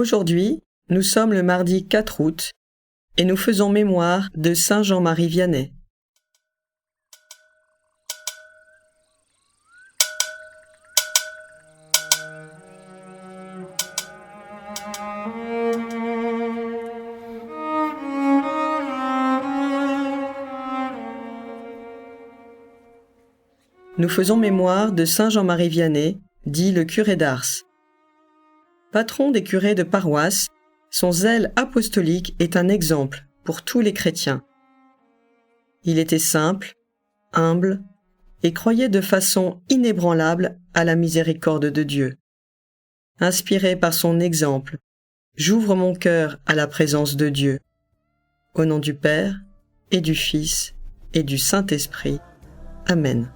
Aujourd'hui, nous sommes le mardi 4 août et nous faisons mémoire de Saint Jean-Marie Vianney. Nous faisons mémoire de Saint Jean-Marie Vianney, dit le curé d'Ars. Patron des curés de paroisse, son zèle apostolique est un exemple pour tous les chrétiens. Il était simple, humble et croyait de façon inébranlable à la miséricorde de Dieu. Inspiré par son exemple, j'ouvre mon cœur à la présence de Dieu. Au nom du Père et du Fils et du Saint-Esprit. Amen.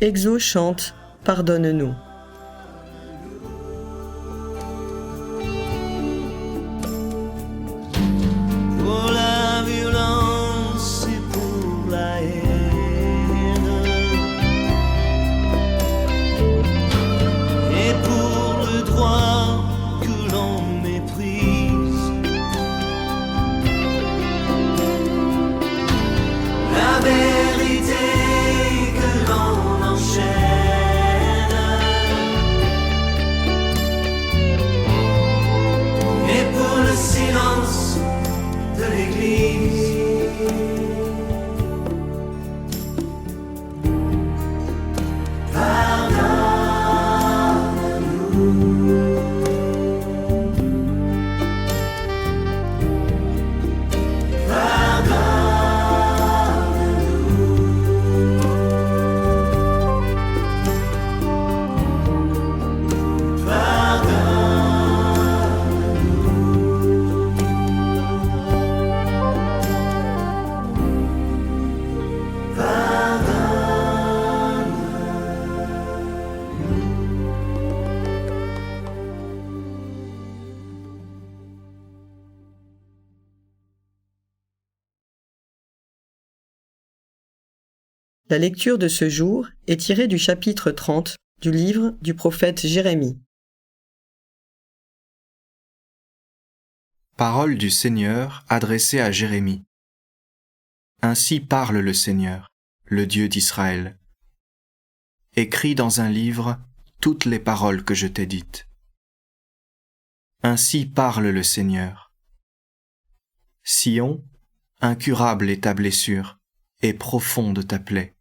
Exo chante « Pardonne-nous ». Pour la violence et pour la haine, et pour le droit que l'on méprise, la vérité que l'on et pour le silence de l'Église. La lecture de ce jour est tirée du chapitre 30 du livre du prophète Jérémie. Parole du Seigneur adressée à Jérémie. Ainsi parle le Seigneur, le Dieu d'Israël. Écris dans un livre toutes les paroles que je t'ai dites. Ainsi parle le Seigneur. Sion, incurable est ta blessure, et profonde ta plaie.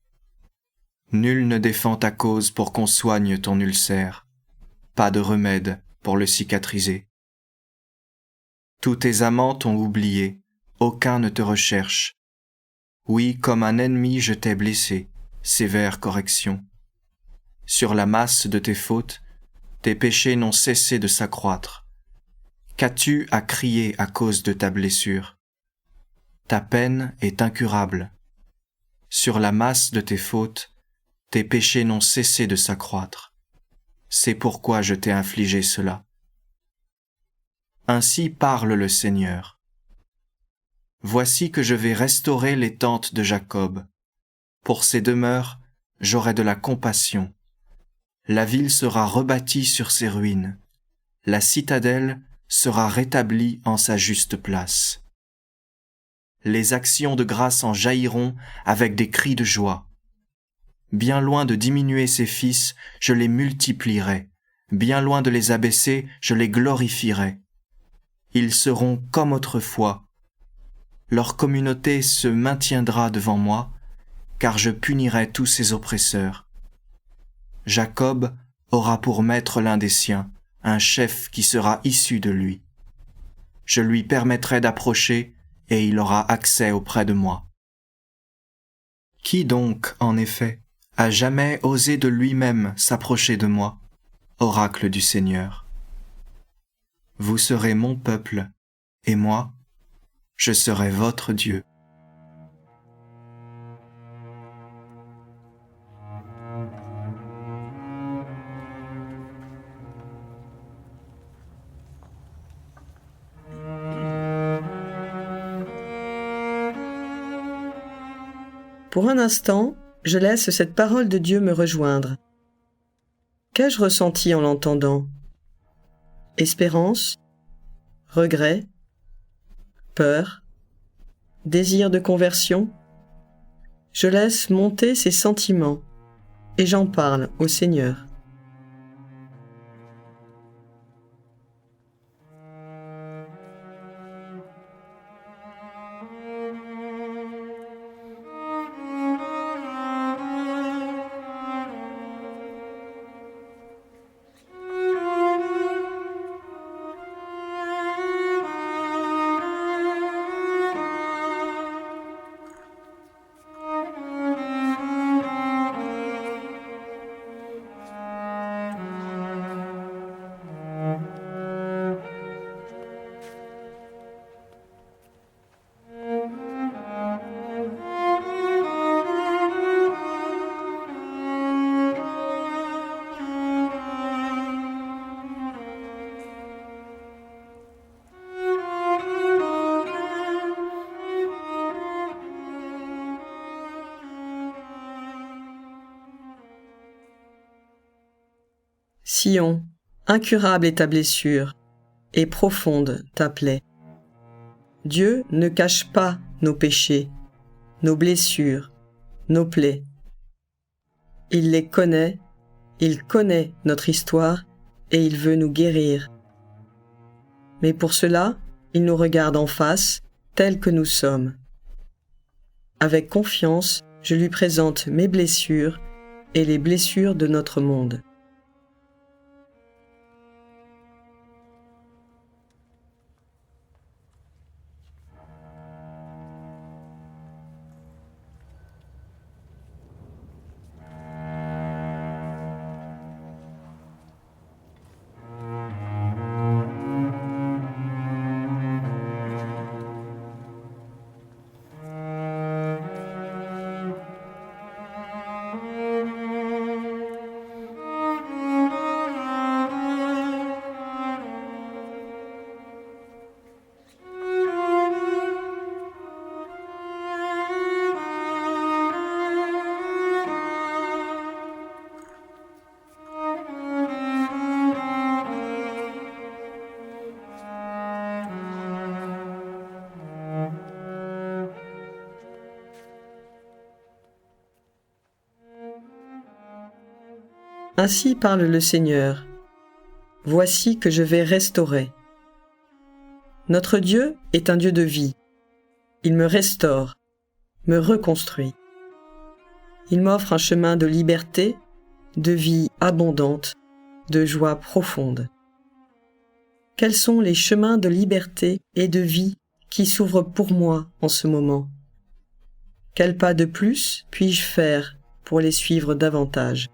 Nul ne défend ta cause pour qu'on soigne ton ulcère, pas de remède pour le cicatriser. Tous tes amants t'ont oublié, aucun ne te recherche. Oui, comme un ennemi je t'ai blessé, sévère correction. Sur la masse de tes fautes, tes péchés n'ont cessé de s'accroître. Qu'as-tu à crier à cause de ta blessure? Ta peine est incurable. Sur la masse de tes fautes, tes péchés n'ont cessé de s'accroître. C'est pourquoi je t'ai infligé cela. Ainsi parle le Seigneur. Voici que je vais restaurer les tentes de Jacob. Pour ses demeures, j'aurai de la compassion. La ville sera rebâtie sur ses ruines. La citadelle sera rétablie en sa juste place. Les actions de grâce en jailliront avec des cris de joie. Bien loin de diminuer ses fils, je les multiplierai. Bien loin de les abaisser, je les glorifierai. Ils seront comme autrefois. Leur communauté se maintiendra devant moi, car je punirai tous ses oppresseurs, Jacob aura pour maître l'un des siens, un chef qui sera issu de lui. Je lui permettrai d'approcher et il aura accès auprès de moi. Qui donc, en effet, a jamais osé de lui-même s'approcher de moi, oracle du Seigneur? Vous serez mon peuple, et moi, je serai votre Dieu. Pour un instant, je laisse cette parole de Dieu me rejoindre. Qu'ai-je ressenti en l'entendant? Espérance, regret, peur, désir de conversion? Je laisse monter ces sentiments et j'en parle au Seigneur. Sion, incurable est ta blessure, et profonde ta plaie. Dieu ne cache pas nos péchés, nos blessures, nos plaies. Il les connaît, il connaît notre histoire et il veut nous guérir. Mais pour cela, il nous regarde en face, tels que nous sommes. Avec confiance, je lui présente mes blessures et les blessures de notre monde. Ainsi parle le Seigneur. Voici que je vais restaurer. Notre Dieu est un Dieu de vie. Il me restaure, me reconstruit. Il m'offre un chemin de liberté, de vie abondante, de joie profonde. Quels sont les chemins de liberté et de vie qui s'ouvrent pour moi en ce moment? Quel pas de plus puis-je faire pour les suivre davantage?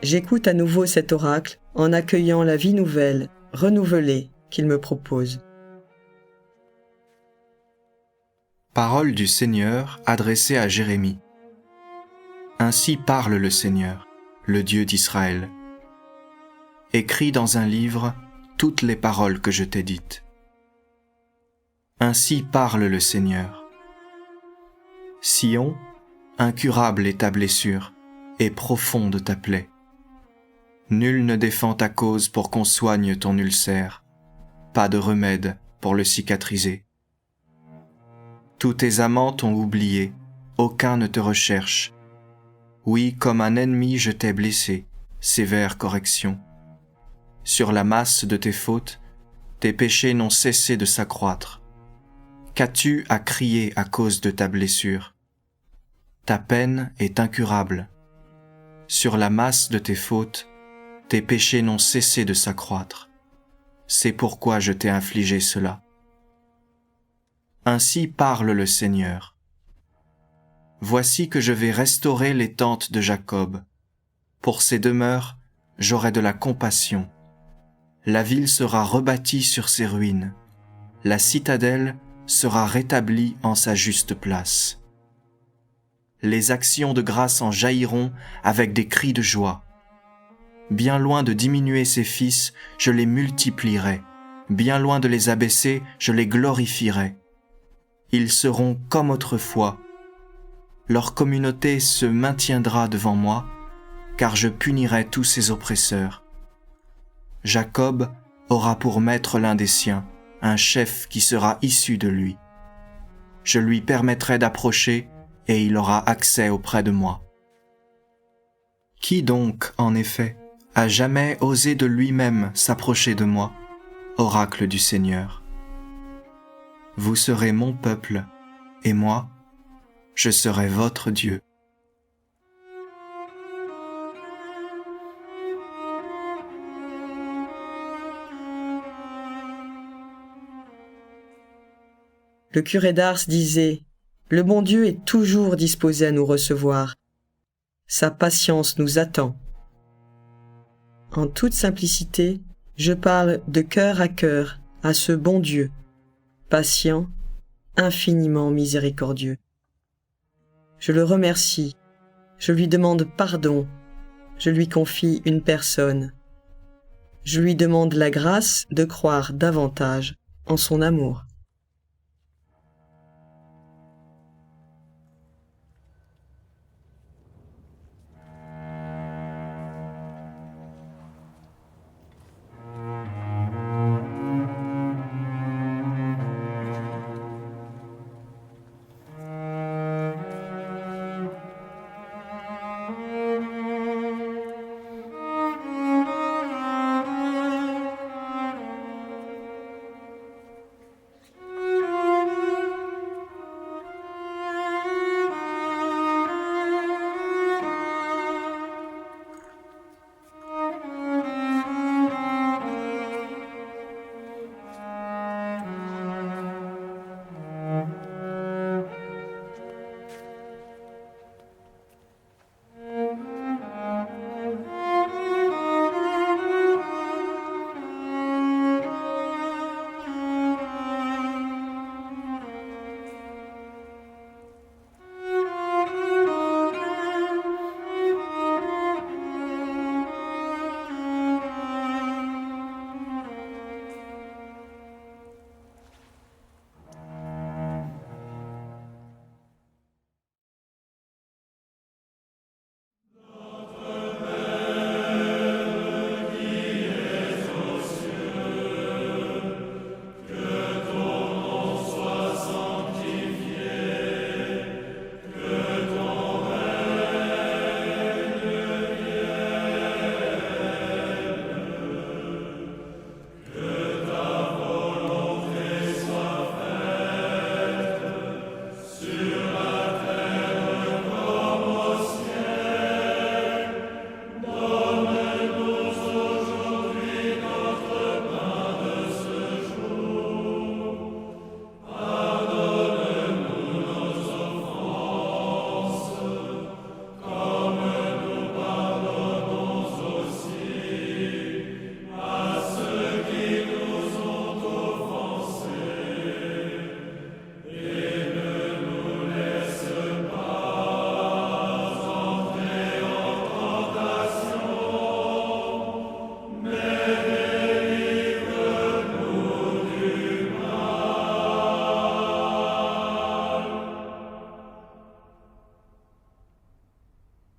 j'écoute à nouveau cet oracle en accueillant la vie nouvelle, renouvelée, qu'il me propose. Parole du Seigneur adressée à Jérémie. Ainsi parle le Seigneur, le Dieu d'Israël. Écris dans un livre toutes les paroles que je t'ai dites. Ainsi parle le Seigneur. Sion, incurable est ta blessure, et profonde ta plaie. Nul ne défend ta cause pour qu'on soigne ton ulcère, pas de remède pour le cicatriser. Tous tes amants t'ont oublié, aucun ne te recherche. Oui, comme un ennemi je t'ai blessé, sévère correction. Sur la masse de tes fautes, tes péchés n'ont cessé de s'accroître. Qu'as-tu à crier à cause de ta blessure? Ta peine est incurable. Sur la masse de tes fautes, tes péchés n'ont cessé de s'accroître. C'est pourquoi je t'ai infligé cela. Ainsi parle le Seigneur. Voici que je vais restaurer les tentes de Jacob. Pour ses demeures, j'aurai de la compassion. La ville sera rebâtie sur ses ruines. La citadelle sera rétablie en sa juste place. Les actions de grâce en jailliront avec des cris de joie. Bien loin de diminuer ses fils, je les multiplierai. Bien loin de les abaisser, je les glorifierai. Ils seront comme autrefois. Leur communauté se maintiendra devant moi, car je punirai tous ses oppresseurs. Jacob aura pour maître l'un des siens, un chef qui sera issu de lui. Je lui permettrai d'approcher et il aura accès auprès de moi. Qui donc, en effet, a jamais osé de lui-même s'approcher de moi, oracle du Seigneur? Vous serez mon peuple, et moi, je serai votre Dieu. Le curé d'Ars disait « Le bon Dieu est toujours disposé à nous recevoir. Sa patience nous attend. » En toute simplicité, je parle de cœur à ce bon Dieu, patient, infiniment miséricordieux. Je le remercie, je lui demande pardon, je lui confie une personne. Je lui demande la grâce de croire davantage en son amour.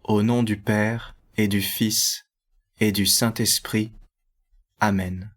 Au nom du Père et du Fils et du Saint-Esprit. Amen.